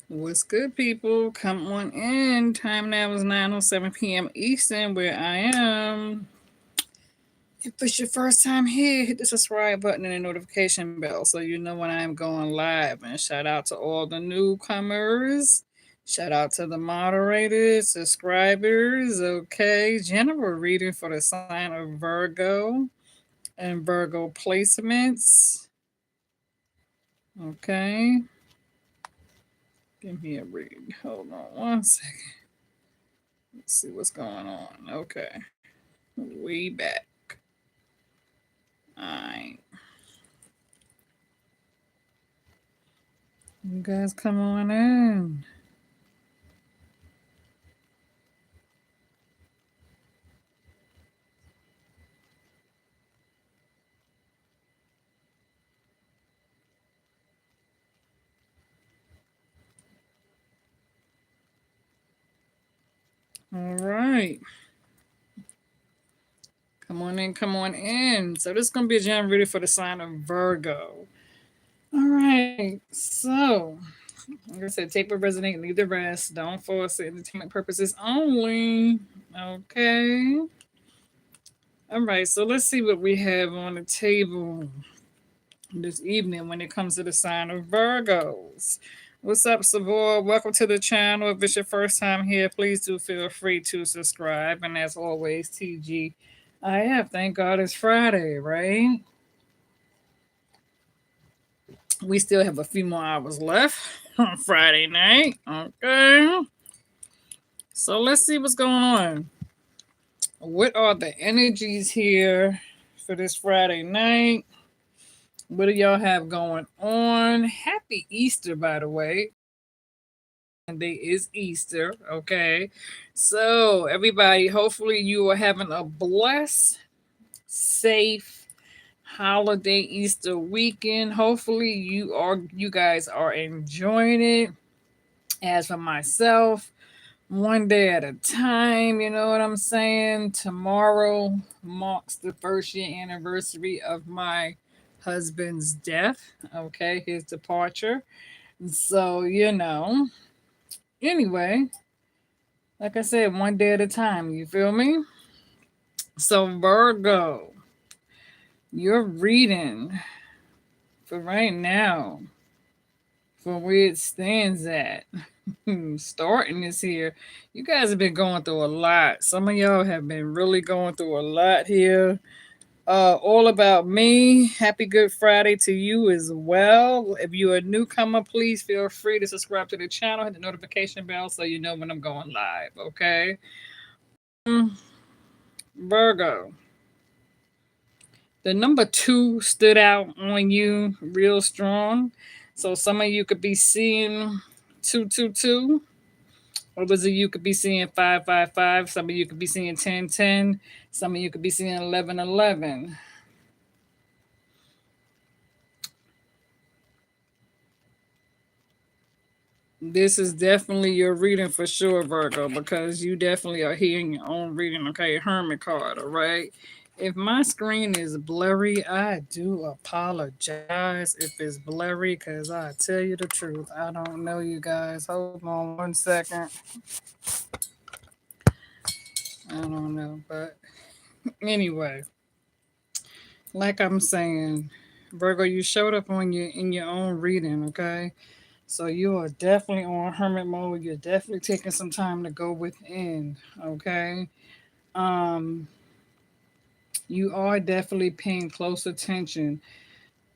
What's good, people? Come on in. Time now is 9:07 p.m. Eastern, where I am. If it's your first time here, hit the subscribe button and the notification bell so you know when I am going live. And shout out to all the newcomers. Shout out to the moderators, subscribers. Okay, general reading for the sign of Virgo and Virgo placements. Okay, give me a read. Hold on one second. Let's see what's going on. Okay. We back. Alright. You guys come on in. Alright. Come on in, come on in. So this is gonna be a general reading for the sign of Virgo. Alright, so like I said, take what resonate, leave the rest. Don't force it. Entertainment purposes only. Okay. Alright, so let's see what we have on the table this evening when it comes to the sign of Virgos. What's up, Savor? Welcome to the channel. If it's your first time here, please do feel free to subscribe. And as always, TG, I have. Thank God it's Friday, right? We still have a few more hours left on Friday night. Okay. So let's see what's going on. What are the energies here for this Friday night? What do y'all have going on? Happy Easter, by the way. Sunday is Easter, okay? So, everybody, hopefully you are having a blessed, safe holiday Easter weekend. Hopefully you guys are enjoying it. As for myself, one day at a time, you know what I'm saying? Tomorrow marks the first year anniversary of my husband's death, okay, his departure. So, anyway, like I said, one day at a time, you feel me? So, Virgo, you're reading for right now, for where it stands at. Starting this here, you guys have been going through a lot. Some of y'all have been really going through a lot here. All about me. Happy Good Friday to you as well. If you're a newcomer, please feel free to subscribe to the channel, hit the notification bell so you know when I'm going live. Okay. Virgo. The number 2 stood out on you real strong. So some of you could be seeing 222. Others of you could be seeing 555. Some of you could be seeing 1010. Some of you could be seeing 1111. This is definitely your reading for sure, Virgo, because you definitely are hearing your own reading. Okay, Hermit card, all right? If my screen is blurry, I do apologize if it's blurry because I tell you the truth. I don't know, you guys. Hold on one second. I don't know, but anyway, like I'm saying, Virgo, you showed up on your in your own reading, okay? So you are definitely on hermit mode. You're definitely taking some time to go within, okay? Um, you are definitely paying close attention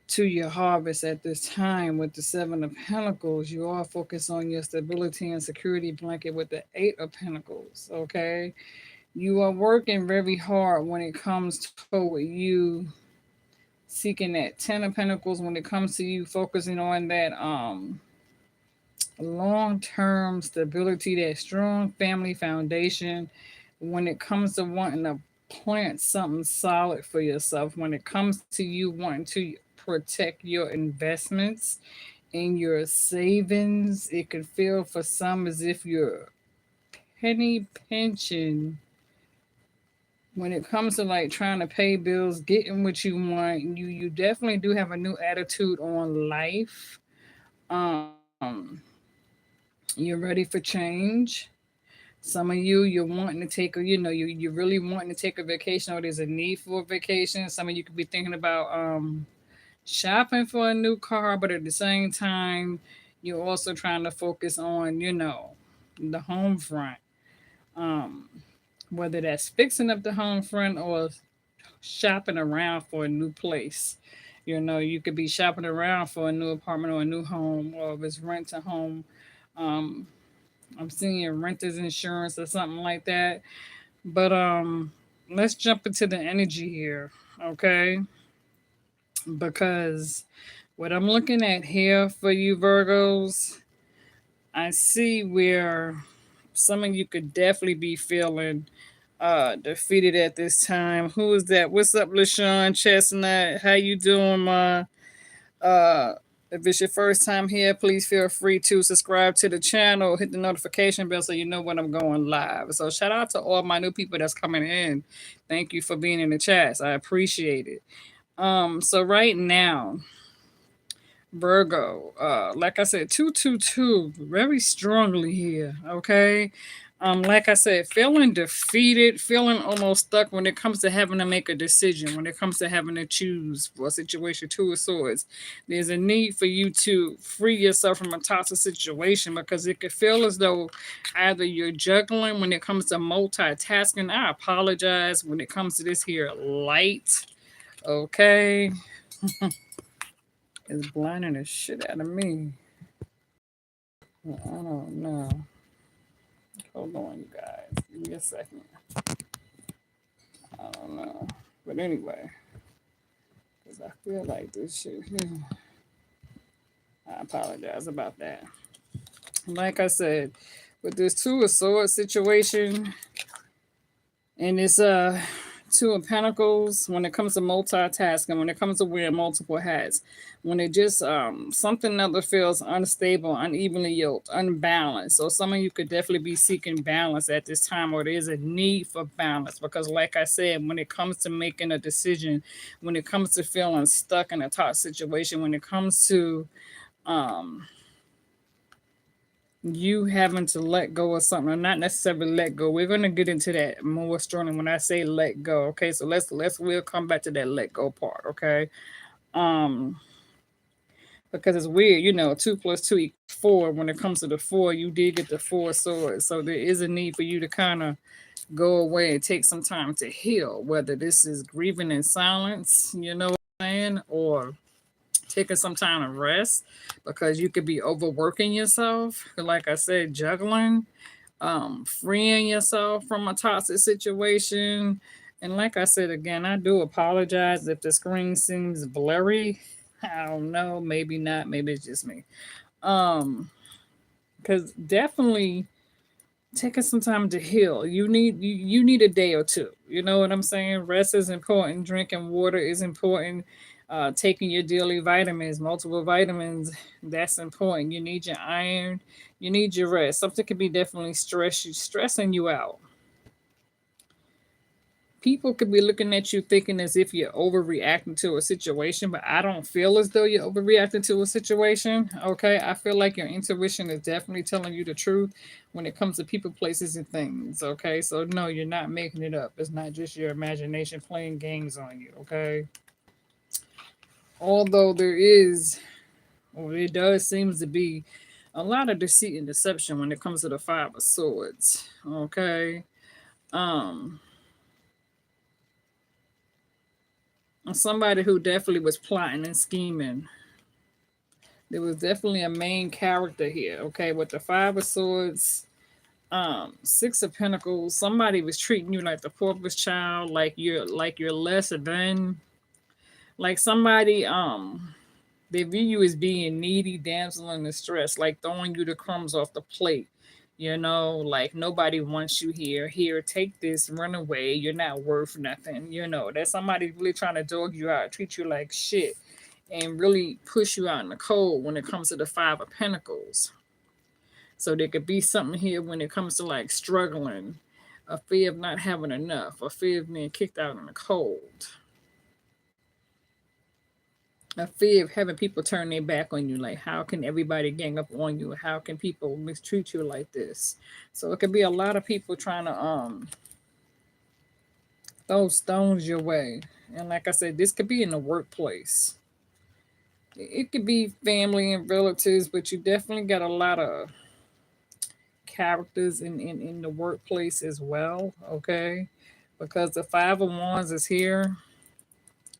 to your harvest at this time with the 7 of Pentacles. You are focused on your stability and security blanket with the 8 of Pentacles, okay? You are working very hard when it comes toward you seeking that 10 of Pentacles, when it comes to you focusing on that long-term stability, that strong family foundation, when it comes to wanting a plant something solid for yourself when it comes to you wanting to protect your investments and your savings. It can feel for some as if you're penny pinching when it comes to like trying to pay bills, getting what you want. You definitely do have a new attitude on life. Um, you're ready for change. Some of you're wanting to take a, you really wanting to take a vacation, or there's a need for a vacation. Some of you could be thinking about shopping for a new car, but at the same time, you're also trying to focus on, the home front. Um, whether that's fixing up the home front or shopping around for a new place. You could be shopping around for a new apartment or a new home, or if it's rent to home. Um, I'm seeing renters insurance or something like that. But let's jump into the energy here, okay? Because what I'm looking at here for you Virgos, I see where some of you could definitely be feeling defeated at this time. Who is that? What's up, LaShawn Chestnut? How you doing, ma? Uh, if it's your first time here, please feel free to subscribe to the channel, hit the notification bell so you know when I'm going live. So shout out to all my new people that's coming in. Thank you for being in the chats. I appreciate it. So right now, Virgo, like I said, 222, very strongly here. Okay. Like I said, feeling defeated, feeling almost stuck when it comes to having to make a decision, when it comes to having to choose for a situation. Two of Swords. There's a need for you to free yourself from a toxic situation because it could feel as though either you're juggling when it comes to multitasking. I apologize when it comes to this here light. Okay. It's blinding the shit out of me. I don't know. Hold on, you guys. Give me a second. I don't know. But anyway, because I feel like this shit here. I apologize about that. Like I said, with this Two of Swords situation and this Two of Pentacles, when it comes to multitasking, when it comes to wearing multiple hats, when it just something other feels unstable, unevenly yoked, unbalanced. So some of you could definitely be seeking balance at this time, or there's a need for balance. Because like I said, when it comes to making a decision, when it comes to feeling stuck in a toxic situation, when it comes to um you having to let go of something, or not necessarily let go. We're gonna get into that more strongly when I say let go. Okay, so we'll come back to that let go part. Okay, um, because it's weird, 2 plus 2 equals 4. When it comes to the four, you did get the four swords, so there is a need for you to kind of go away and take some time to heal. Whether this is grieving in silence, you know what I'm saying, or taking some time to rest because you could be overworking yourself. Like I said, juggling, freeing yourself from a toxic situation. And like I said again, I do apologize if the screen seems blurry. I don't know, maybe not, maybe it's just me. Um, because definitely taking some time to heal. You need a day or two. You know what I'm saying? Rest is important. Drinking water is important. Taking your daily vitamins, multiple vitamins, that's important. You need your iron. You need your rest. Something could be definitely stressing you out. People could be looking at you thinking as if you're overreacting to a situation, but I don't feel as though you're overreacting to a situation. Okay. I feel like your intuition is definitely telling you the truth when it comes to people, places, and things. Okay. So, no, you're not making it up. It's not just your imagination playing games on you. Okay. Although there is, or it does seems to be, a lot of deceit and deception when it comes to the Five of Swords. Okay. Um, Somebody who definitely was plotting and scheming. There was definitely a main character here, okay, with the Five of Swords, Six of Pentacles. Somebody was treating you like the poorest child, like you're less than, like somebody they view you as being needy, damsel in distress, like throwing you the crumbs off the plate. Like nobody wants you here. Here, take this, run away. You're not worth nothing. That somebody really trying to dog you out, treat you like shit, and really push you out in the cold when it comes to the Five of Pentacles. So there could be something here when it comes to like struggling, a fear of not having enough, a fear of being kicked out in the cold, a fear of having people turn their back on you. Like, how can everybody gang up on you? How can people mistreat you like this? So it could be a lot of people trying to throw stones your way. And like I said, this could be in the workplace. It could be family and relatives, but you definitely got a lot of characters in the workplace as well, okay? Because the Five of Wands is here.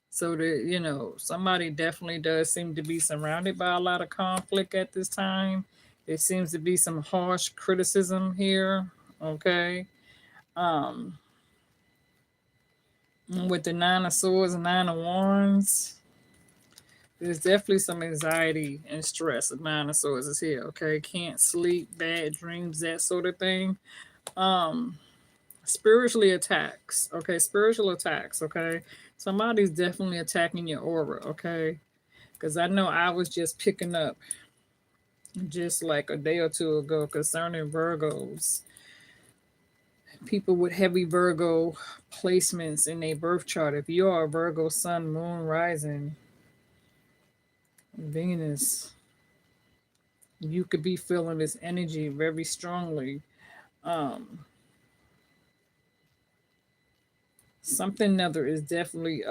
So that somebody definitely does seem to be surrounded by a lot of conflict at this time. There seems to be some harsh criticism here. Okay. Um with the Nine of Swords and Nine of Wands, there's definitely some anxiety and stress. The Nine of Swords is here. Okay. Can't sleep, bad dreams, that sort of thing. Um Spiritually attacks. Okay, spiritual attacks. Okay. Somebody's definitely attacking your aura. Okay. Because I know I was just picking up just like a day or two ago concerning Virgos. People with heavy Virgo placements in their birth chart. If you are a Virgo sun, moon, rising, Venus, you could be feeling this energy very strongly. Um, Something other is definitely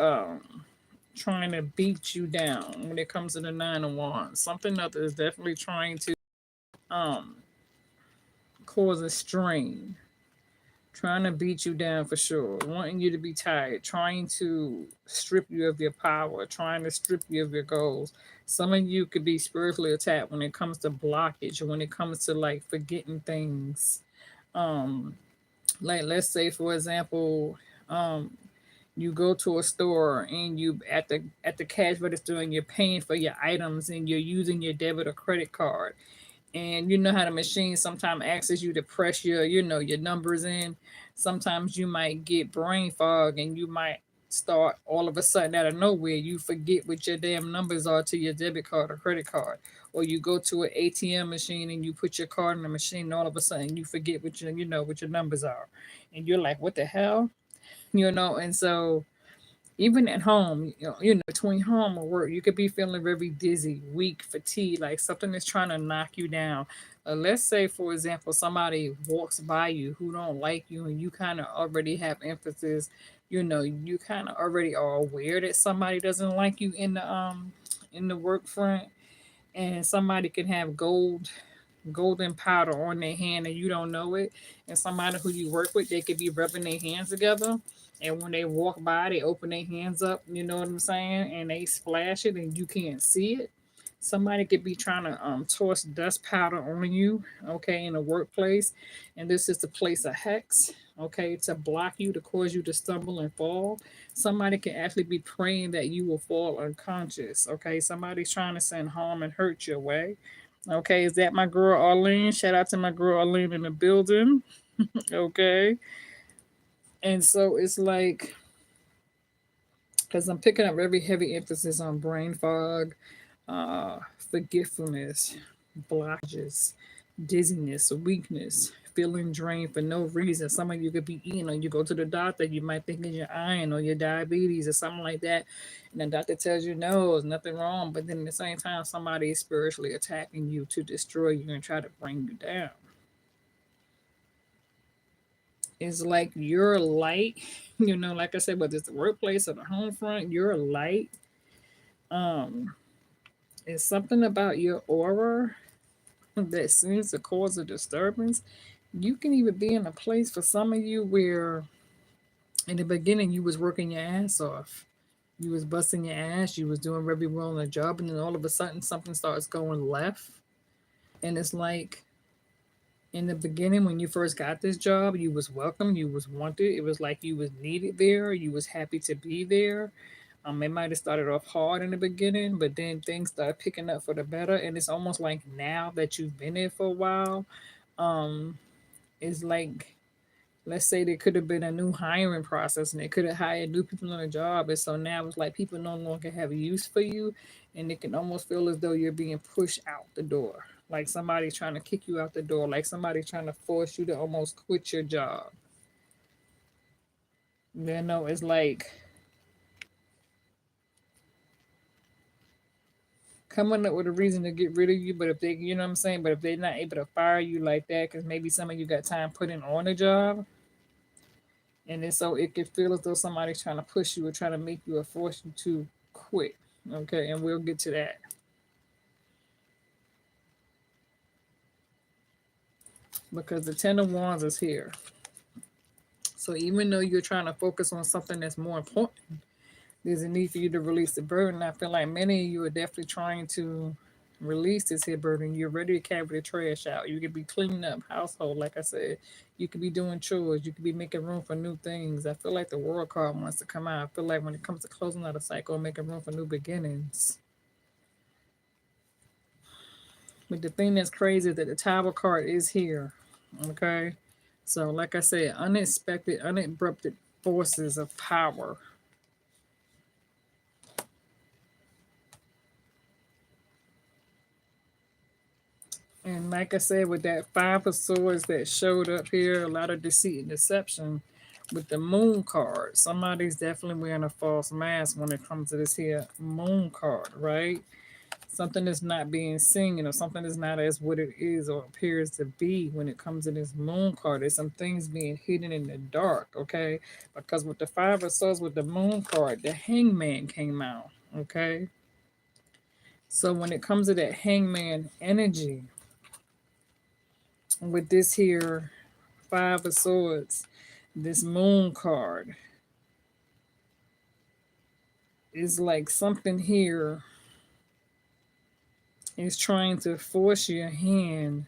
trying to beat you down when it comes to the Nine of Wands. Something other is definitely trying to um cause a strain, trying to beat you down for sure, wanting you to be tired, trying to strip you of your power, trying to strip you of your goals. Some of you could be spiritually attacked when it comes to blockage, when it comes to like forgetting things. Um, like let's say for example, um, you go to a store and you at the cash register and you're paying for your items and you're using your debit or credit card, and you know how the machine sometimes asks you to press your numbers in. Sometimes you might get brain fog and you might start all of a sudden out of nowhere you forget what your damn numbers are to your debit card or credit card, or you go to an ATM machine and you put your card in the machine and all of a sudden you forget what your numbers are, and you're like, what the hell? And so even at home, between home or work, you could be feeling very dizzy, weak, fatigued, like something is trying to knock you down. Let's say, for example, somebody walks by you who don't like you, and you kind of already have emphasis. You kind of already are aware that somebody doesn't like you in the work front, and somebody can have golden powder on their hand and you don't know it, and somebody who you work with, they could be rubbing their hands together, and when they walk by they open their hands up, you know what I'm saying, and they splash it and you can't see it. Somebody could be trying to toss dust powder on you, okay, in a workplace, and this is the place of hex, okay, to block you, to cause you to stumble and fall. Somebody can actually be praying that you will fall unconscious, okay. Somebody's trying to send harm and hurt your way. Okay, is that my girl Arlene? Shout out to my girl Arlene in the building. Okay. And so it's like, because I'm picking up very heavy emphasis on brain fog, uh, forgetfulness, blockages, dizziness, weakness, feeling drained for no reason. Some of you could be eating, or you go to the doctor, you might think it's your iron or your diabetes or something like that. And the doctor tells you no, there's nothing wrong. But then at the same time, somebody is spiritually attacking you to destroy you and try to bring you down. It's like your light, like I said, whether it's the workplace or the home front, your light. Um, it's something about your aura that seems to cause a disturbance. You can even be in a place for some of you where in the beginning you was working your ass off. You was busting your ass, you was doing very well in the job, and then all of a sudden something starts going left. And it's like in the beginning when you first got this job, you was welcome, you was wanted. It was like you was needed there, you was happy to be there. It might have started off hard in the beginning, but then things started picking up for the better. And it's almost like now that you've been there for a while, um it's like, let's say there could have been a new hiring process and they could have hired new people on the job, and so now it's like people no longer have use for you, and it can almost feel as though you're being pushed out the door, like somebody's trying to kick you out the door, like somebody's trying to force you to almost quit your job. You know, it's like coming up with a reason to get rid of you, but if they, you know what I'm saying, but if they're not able to fire you like that because maybe some of you got time putting on a job, and then so it could feel as though somebody's trying to push you or trying to make you or force you to quit. Okay, and we'll get to that. Because the Ten of Wands is here. So even though you're trying to focus on something that's more important, there's a need for you to release the burden. I feel like many of you are definitely trying to release this here burden. You're ready to carry the trash out. You could be cleaning up household, like I said. You could be doing chores. You could be making room for new things. I feel like the World card wants to come out. I feel like when it comes to closing out a cycle, making room for new beginnings. But the thing that's crazy is that the Tower card is here. Okay. So, like I said, unexpected, uninterrupted forces of power. And like I said, with that Five of Swords that showed up here, a lot of deceit and deception with the Moon card. Somebody's definitely wearing a false mask when it comes to this here Moon card, right? Something is not being seen, or something is not as what it is or appears to be when it comes to this Moon card. There's some things being hidden in the dark, okay? Because with the Five of Swords with the Moon card, the Hangman came out, okay? So when it comes to that Hangman energy, with this here Five of Swords, this Moon card is like something here is trying to force your hand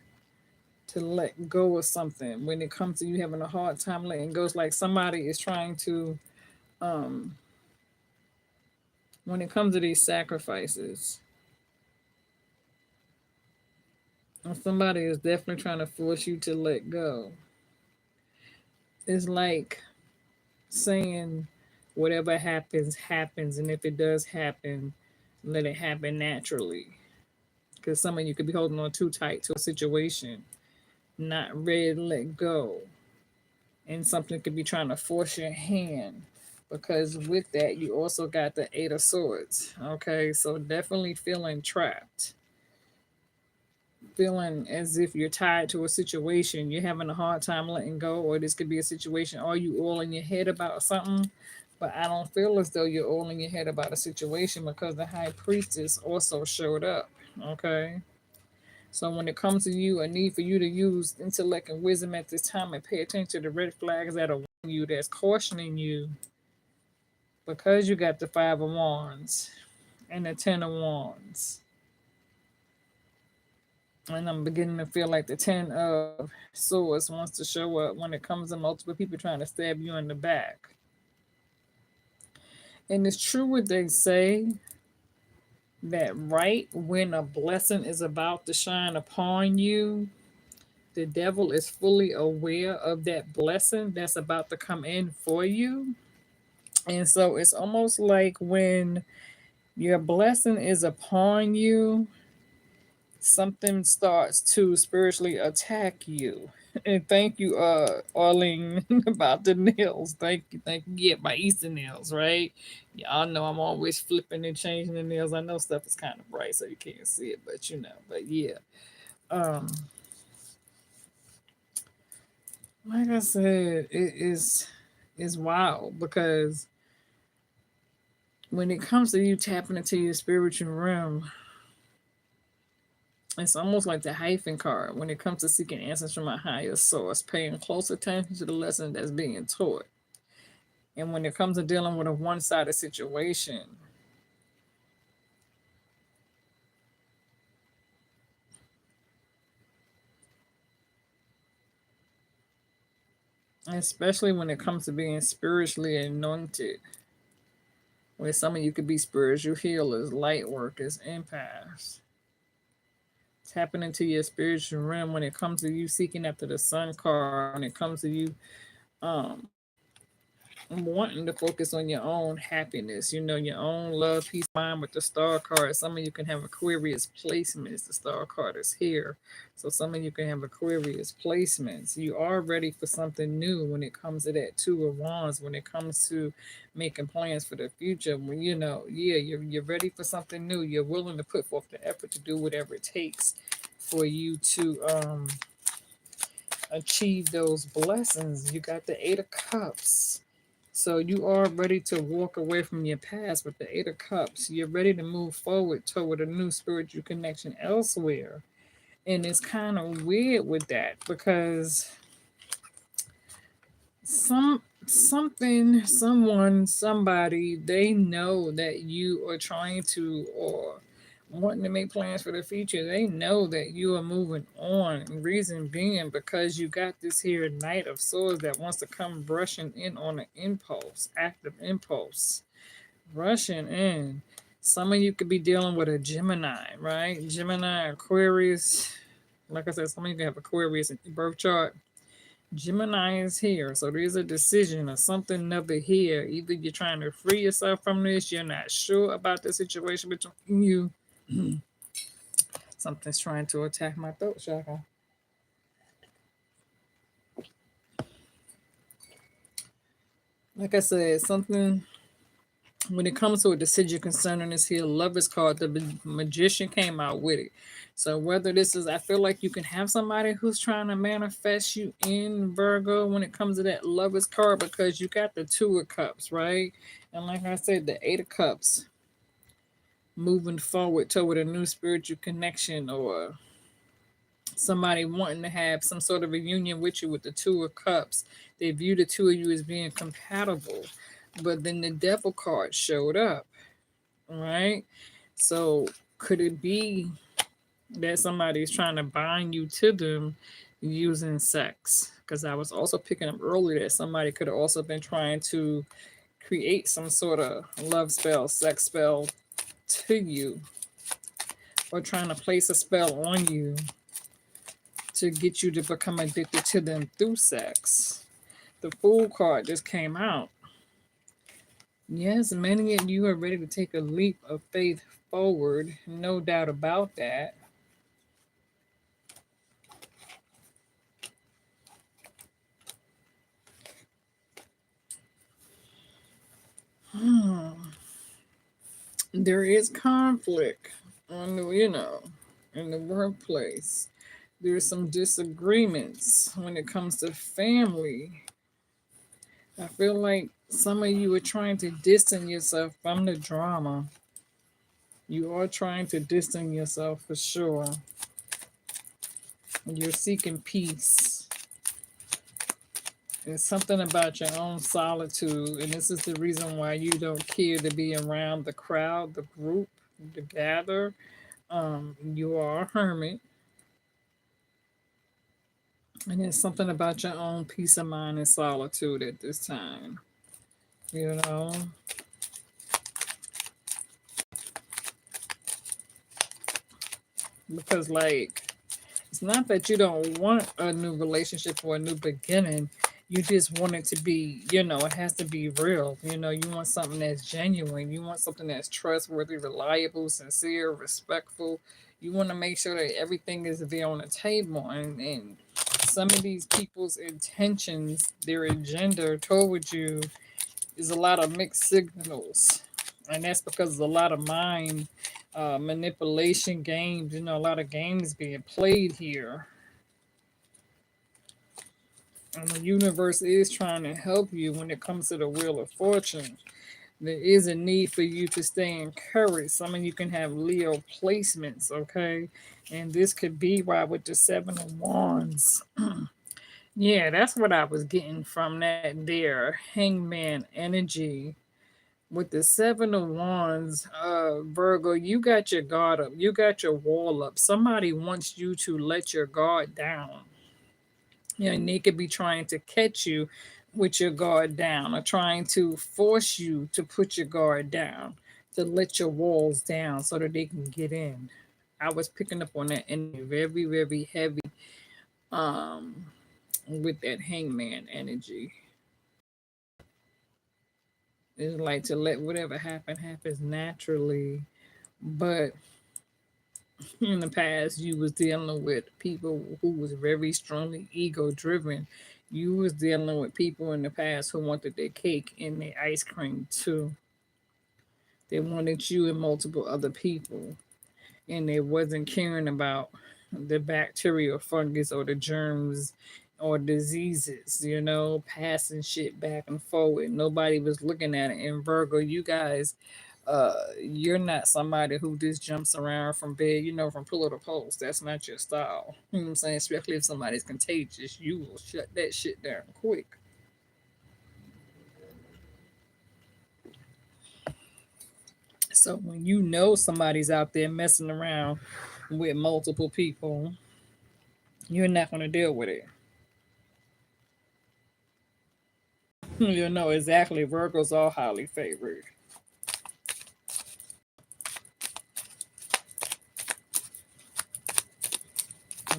to let go of something. When it comes to you having a hard time letting go, it's like somebody is trying to, um when it comes to these sacrifices, somebody is definitely trying to force you to let go. It's like saying whatever happens happens, and if it does happen, let it happen naturally, because some of you could be holding on too tight to a situation, not ready to let go, and something could be trying to force your hand. Because with that, you also got the Eight of Swords. Okay, so definitely feeling trapped, feeling as if you're tied to a situation, you're having a hard time letting go, or this could be a situation, or you all in your head about something. But I don't feel as though you're all in your head about a situation, because the High Priestess also showed up. Okay. So when it comes to you, a need for you to use intellect and wisdom at this time and pay attention to the red flags that are warning you, that's cautioning you, because you got the Five of Wands and the Ten of Wands. And I'm beginning to feel like the Ten of Swords wants to show up when it comes to multiple people trying to stab you in the back. And it's true what they say, that right when a blessing is about to shine upon you, the devil is fully aware of that blessing that's about to come in for you. And so it's almost like when your blessing is upon you, something starts to spiritually attack you. And thank you, Arlene, about the nails. Thank you. Yeah, my Easter nails, right? Y'all know I'm always flipping and changing the nails. I know stuff is kind of bright, so you can't see it, but you know. But yeah, um, like I said, it's wild, because when it comes to you tapping into your spiritual realm, it's almost like the hyphen card when it comes to seeking answers from a higher source, paying close attention to the lesson that's being taught. And when it comes to dealing with a one sided situation, especially when it comes to being spiritually anointed, where some of you could be spiritual healers, light workers, empaths, tapping into your spiritual realm, when it comes to you seeking after the sun card, when it comes to you um wanting to focus on your own happiness, your own love, peace of mind with the star card. Some of you can have Aquarius placements. The star card is here. So some of you can have Aquarius placements. You are ready for something new when it comes to that Two of Wands, when it comes to making plans for the future. When yeah, you're ready for something new. You're willing to put forth the effort to do whatever it takes for you to achieve those blessings. You got the Eight of Cups. So you are ready to walk away from your past with the Eight of Cups. You're ready to move forward toward a new spiritual connection elsewhere. And it's kind of weird with that because somebody, they know that you are trying to or wanting to make plans for the future. They know that you are moving on. Reason being because you got this here Knight of Swords that wants to come brushing in on an impulse, active impulse, rushing in. Some of you could be dealing with a Gemini, right? Gemini, Aquarius. Like I said, some of you can have Aquarius in your birth chart. Gemini is here. So there's a decision or something other here. Either you're trying to free yourself from this, you're not sure about the situation between you. Something's trying to attack my throat chakra. Like I said, something when it comes to a decision concerning this here Lover's card, the Magician came out with it. So whether this is, I feel like you can have somebody who's trying to manifest you in Virgo when it comes to that Lover's card, because you got the Two of Cups, right? And like I said, the Eight of Cups, moving forward toward a new spiritual connection, or somebody wanting to have some sort of a union with you with the Two of Cups. They view the two of you as being compatible. But then the Devil card showed up, right? So could it be that somebody is trying to bind you to them using sex? Because I was also picking up earlier that somebody could have also been trying to create some sort of love spell, sex spell to you, or trying to place a spell on you to get you to become addicted to them through sex. The Fool card just came out. Yes, many of you are ready to take a leap of faith forward, no doubt about that. There is conflict on in the workplace. There's some disagreements when it comes to family. I feel like some of you are trying to distance yourself from the drama. You are trying to distance yourself for sure. You're seeking peace. It's something about your own solitude, and this is the reason why you don't care to be around the crowd, the group, the gather. You are a hermit, and it's something about your own peace of mind and solitude at this time. You know, because like it's not that you don't want a new relationship or a new beginning. You just want it to be, it has to be real. You want something that's genuine. You want something that's trustworthy, reliable, sincere, respectful. You want to make sure that everything is there on the table. And some of these people's intentions, their agenda towards you is a lot of mixed signals. And that's because there's a lot of mind manipulation games, a lot of games being played here. And the universe is trying to help you when it comes to the Wheel of Fortune. There is a need for you to stay encouraged. Some of you can have Leo placements, okay? And this could be why with the Seven of Wands. Yeah, that's what I was getting from that there. Hangman energy. With the Seven of Wands, Virgo, you got your guard up. You got your wall up. Somebody wants you to let your guard down. And they could be trying to catch you with your guard down, or trying to force you to put your guard down, to let your walls down so that they can get in. I was picking up on that energy very, very heavy um with that hangman energy. It's like to let whatever happens naturally. But in the past you was dealing with people who was very strongly ego driven. You was dealing with people in the past who wanted their cake and their ice cream too. They wanted you and multiple other people, and they wasn't caring about the bacteria or fungus or the germs or diseases, passing shit back and forward. Nobody was looking at it. And Virgo, you guys, you're not somebody who just jumps around from bed, from pillar to post. That's not your style. You know what I'm saying? Especially if somebody's contagious, you will shut that shit down quick. So when you know somebody's out there messing around with multiple people, you're not going to deal with it. You know exactly. Virgos are highly favored.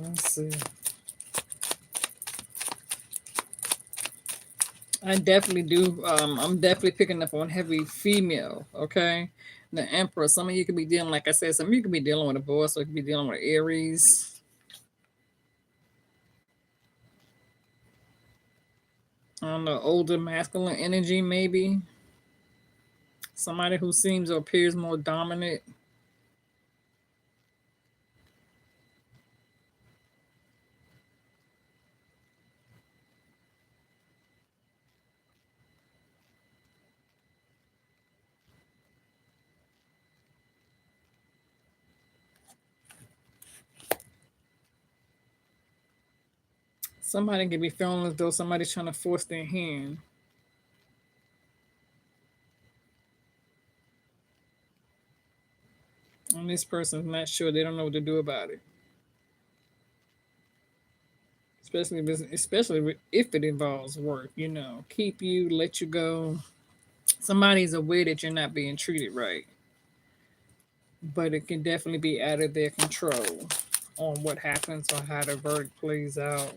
Let's see. I definitely do. I'm definitely picking up on heavy female. Okay, the Emperor. Some of you could be dealing, like I said, some of you could be dealing with a boy, so you could be dealing with Aries. I don't know, older masculine energy, maybe somebody who seems or appears more dominant. Somebody could be feeling as though somebody's trying to force their hand, and this person's not sure. They don't know what to do about it. Especially if it involves work. Keep you, let you go. Somebody's aware that you're not being treated right, but it can definitely be out of their control on what happens or how the verdict plays out.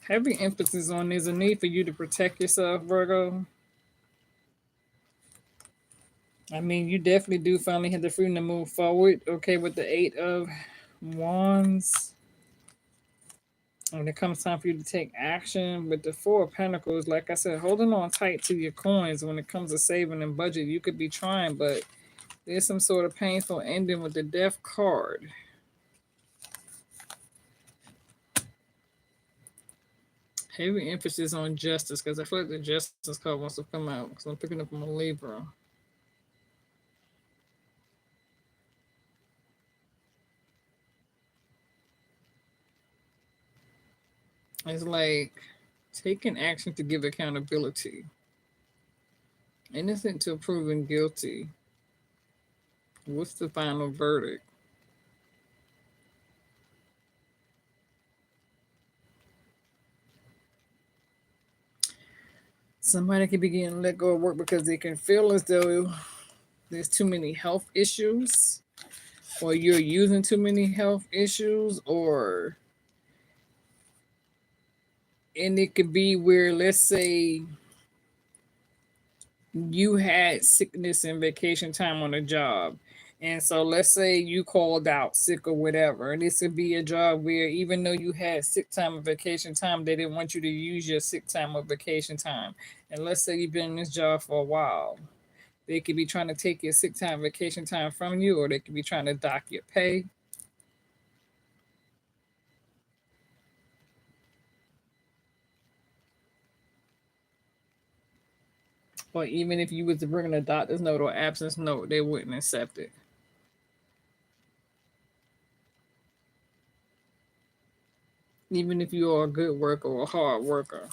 Heavy emphasis on there's a need for you to protect yourself, Virgo. I mean, you definitely do finally have the freedom to move forward. Okay, with the Eight of Wands. When it comes time for you to take action with the Four of Pentacles, like I said, holding on tight to your coins when it comes to saving and budget. You could be trying, but there's some sort of painful ending with the Death card. Heavy emphasis on justice because I feel like the justice card wants to come out because I'm picking up on a Libra. It's like taking action to give accountability. Innocent to proven guilty. What's the final verdict? Somebody could be getting let go of work because they can feel as though there's too many health issues, or you're using too many health issues, and it could be where, let's say, you had sickness and vacation time on a job. And so let's say you called out sick or whatever. And this would be a job where even though you had sick time or vacation time, they didn't want you to use your sick time or vacation time. And let's say you've been in this job for a while. They could be trying to take your sick time, vacation time from you, or they could be trying to dock your pay. Or even if you was to bring in a doctor's note or absence note, they wouldn't accept it. Even if you are a good worker or a hard worker.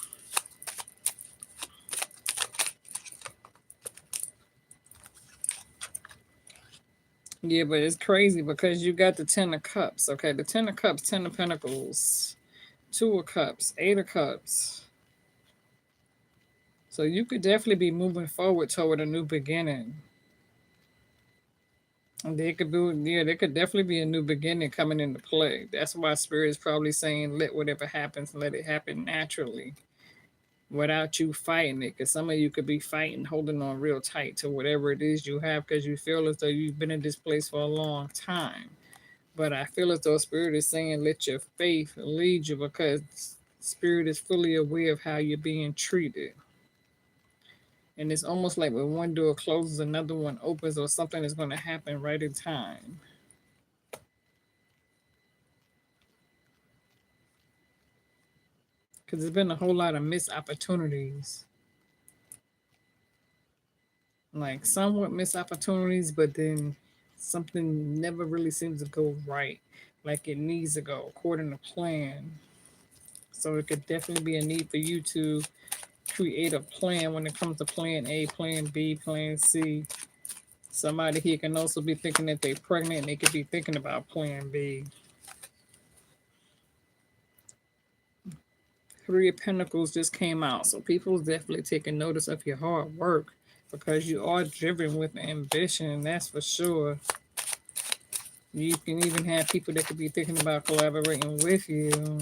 Yeah, but it's crazy because you got the Ten of Cups. Okay, the Ten of Cups, Ten of Pentacles, Two of Cups, Eight of Cups. So you could definitely be moving forward toward a new beginning. And there could be, yeah, there could definitely be a new beginning coming into play. That's why Spirit is probably saying, let whatever happens, let it happen naturally without you fighting it. Because some of you could be fighting, holding on real tight to whatever it is you have because you feel as though you've been in this place for a long time. But I feel as though Spirit is saying, let your faith lead you because Spirit is fully aware of how you're being treated. And it's almost like when one door closes, another one opens, or something is going to happen right in time. Because there's been a whole lot of missed opportunities, like somewhat missed opportunities, but then something never really seems to go right like it needs to go according to plan. So it could definitely be a need for you to create a plan when it comes to plan A, plan B, plan C. Somebody here can also be thinking that they're pregnant and they could be thinking about plan B. Three of Pentacles just came out. So people's definitely taking notice of your hard work because you are driven with ambition, that's for sure. You can even have people that could be thinking about collaborating with you.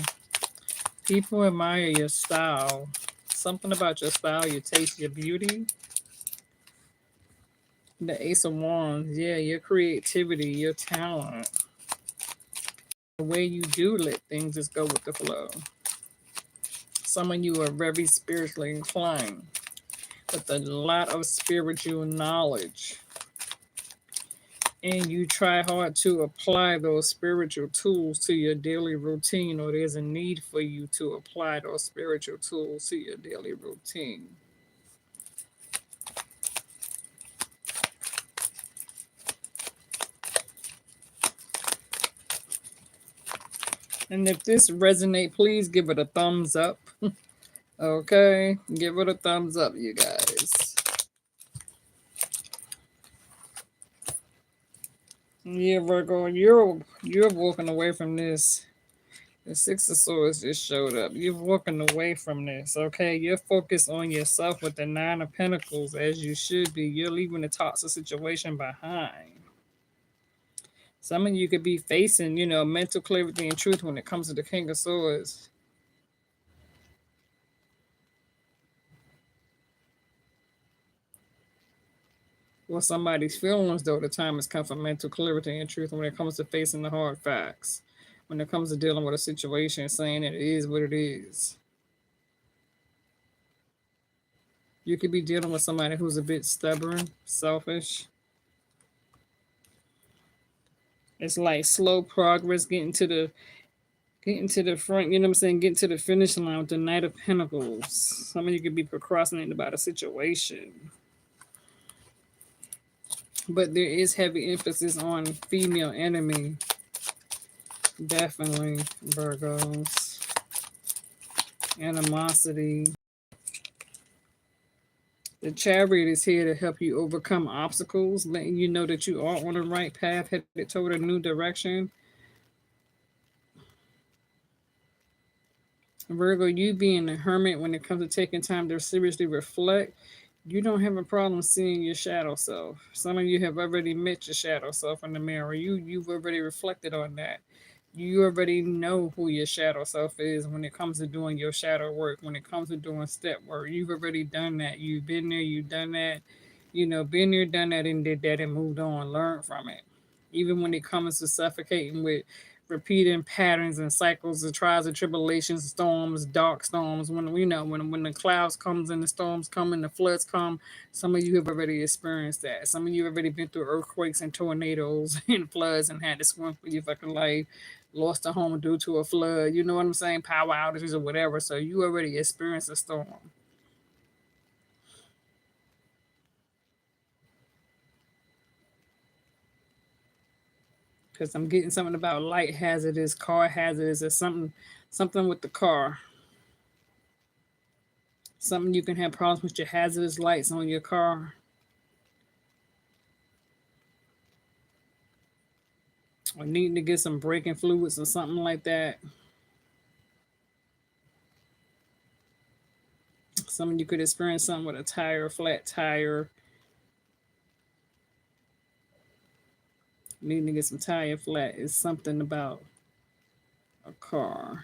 People admire your style. Something about your style, your taste, your beauty. The Ace of Wands, yeah, your creativity, your talent. The way you do let things just go with the flow. Some of you are very spiritually inclined with a lot of spiritual knowledge. And you try hard to apply those spiritual tools to your daily routine, or there's a need for you to apply those spiritual tools to your daily routine. And if this resonate, please give it a thumbs up. Okay, give it a thumbs up, you guys. Yeah, Virgo, you're walking away from this. The Six of Swords just showed up. You're walking away from this, okay? You're focused on yourself with the Nine of Pentacles, as you should be. You're leaving the toxic situation behind. Some of you could be facing, mental clarity and truth when it comes to the King of Swords. Well, somebody's feelings, though, the time has come for mental clarity and truth when it comes to facing the hard facts. When it comes to dealing with a situation, saying it is what it is. You could be dealing with somebody who's a bit stubborn, selfish. It's like slow progress, getting to the front, you know what I'm saying? Getting to the finish line with the Knight of Pentacles. Some of you could be procrastinating about a situation. But there is heavy emphasis on female enemy. Definitely, Virgos. Animosity. The Chariot is here to help you overcome obstacles, letting you know that you are on the right path, headed toward a new direction. Virgo, you being a hermit when it comes to taking time to seriously reflect, you don't have a problem seeing your shadow self. Some of you have already met your shadow self in the mirror. You've already reflected on that. You already know who your shadow self is when it comes to doing your shadow work, when it comes to doing step work. You've already done that. You've been there, you've done that. Been there, done that, and did that and moved on, learned from it. Even when it comes to suffocating with repeating patterns and cycles of trials and tribulations, storms, dark storms. When the clouds comes and the storms come and the floods come, some of you have already experienced that. Some of you have already been through earthquakes and tornadoes and floods and had to swim for your fucking life. Lost a home due to a flood. You know what I'm saying? Power outages or whatever. So you already experienced a storm. Because I'm getting something about light hazardous, car hazardous, or something with the car. Something you can have problems with your hazardous lights on your car. or needing to get some braking fluids or something like that. Some of you could experience something with a tire, flat tire, needing to get some tire flat is something about a car.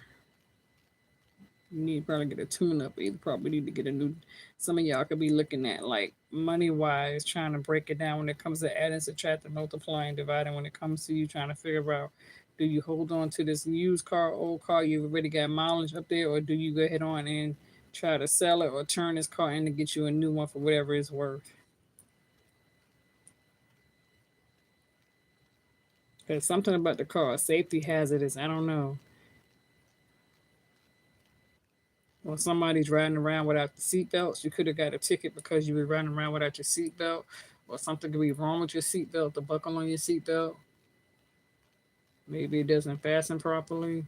You need to probably get a tune up. You probably need to get a new. Some of y'all could be looking at like money wise, trying to break it down when it comes to adding, subtracting, multiplying, dividing. When it comes to you trying to figure out, do you hold on to this used car, old car you've already got mileage up there, or do you go ahead on and try to sell it or turn this car in to get you a new one for whatever it's worth? Because something about the car, safety hazardous. I don't know. Or somebody's riding around without the seatbelts. You could have got a ticket because you were riding around without your seatbelt. Or something could be wrong with your seatbelt, the buckle on your seatbelt. Maybe it doesn't fasten properly.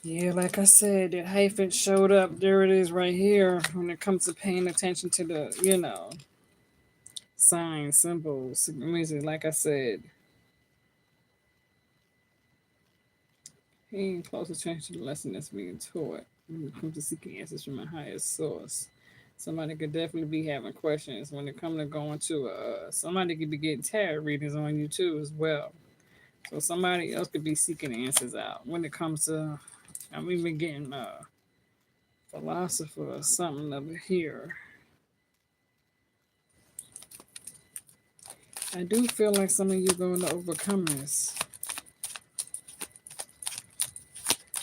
Yeah, like I said, that hyphen showed up. There it is right here when it comes to paying attention to the, signs, symbols, music. Like I said, paying close attention to the lesson that's being taught when it comes to seeking answers from a higher source. Somebody could definitely be having questions when it comes to going to somebody could be getting tarot readings on you too as well. So somebody else could be seeking answers out when it comes to. I'm even getting philosopher or something over here. I do feel like some of you are going to overcome this.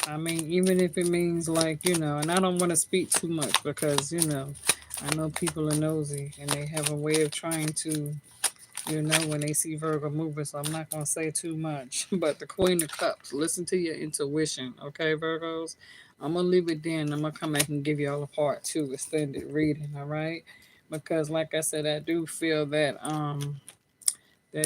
I mean, even if it means like, and I don't want to speak too much because, I know people are nosy and they have a way of trying to, when they see Virgo moving, so I'm not going to say too much. But the Queen of Cups, listen to your intuition, okay, Virgos? I'm going to leave it there and I'm going to come back and give y'all a part two extended reading, all right? Because, like I said, I do feel that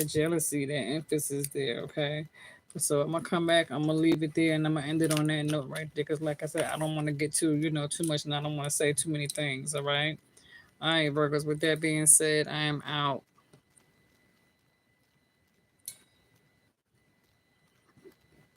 jealousy, that emphasis there, okay? So I'm gonna come back. I'm gonna leave it there, and I'm gonna end it on that note right there. Cause like I said, I don't want to get too, too much, and I don't want to say too many things. All right, Virgos. With that being said, I am out.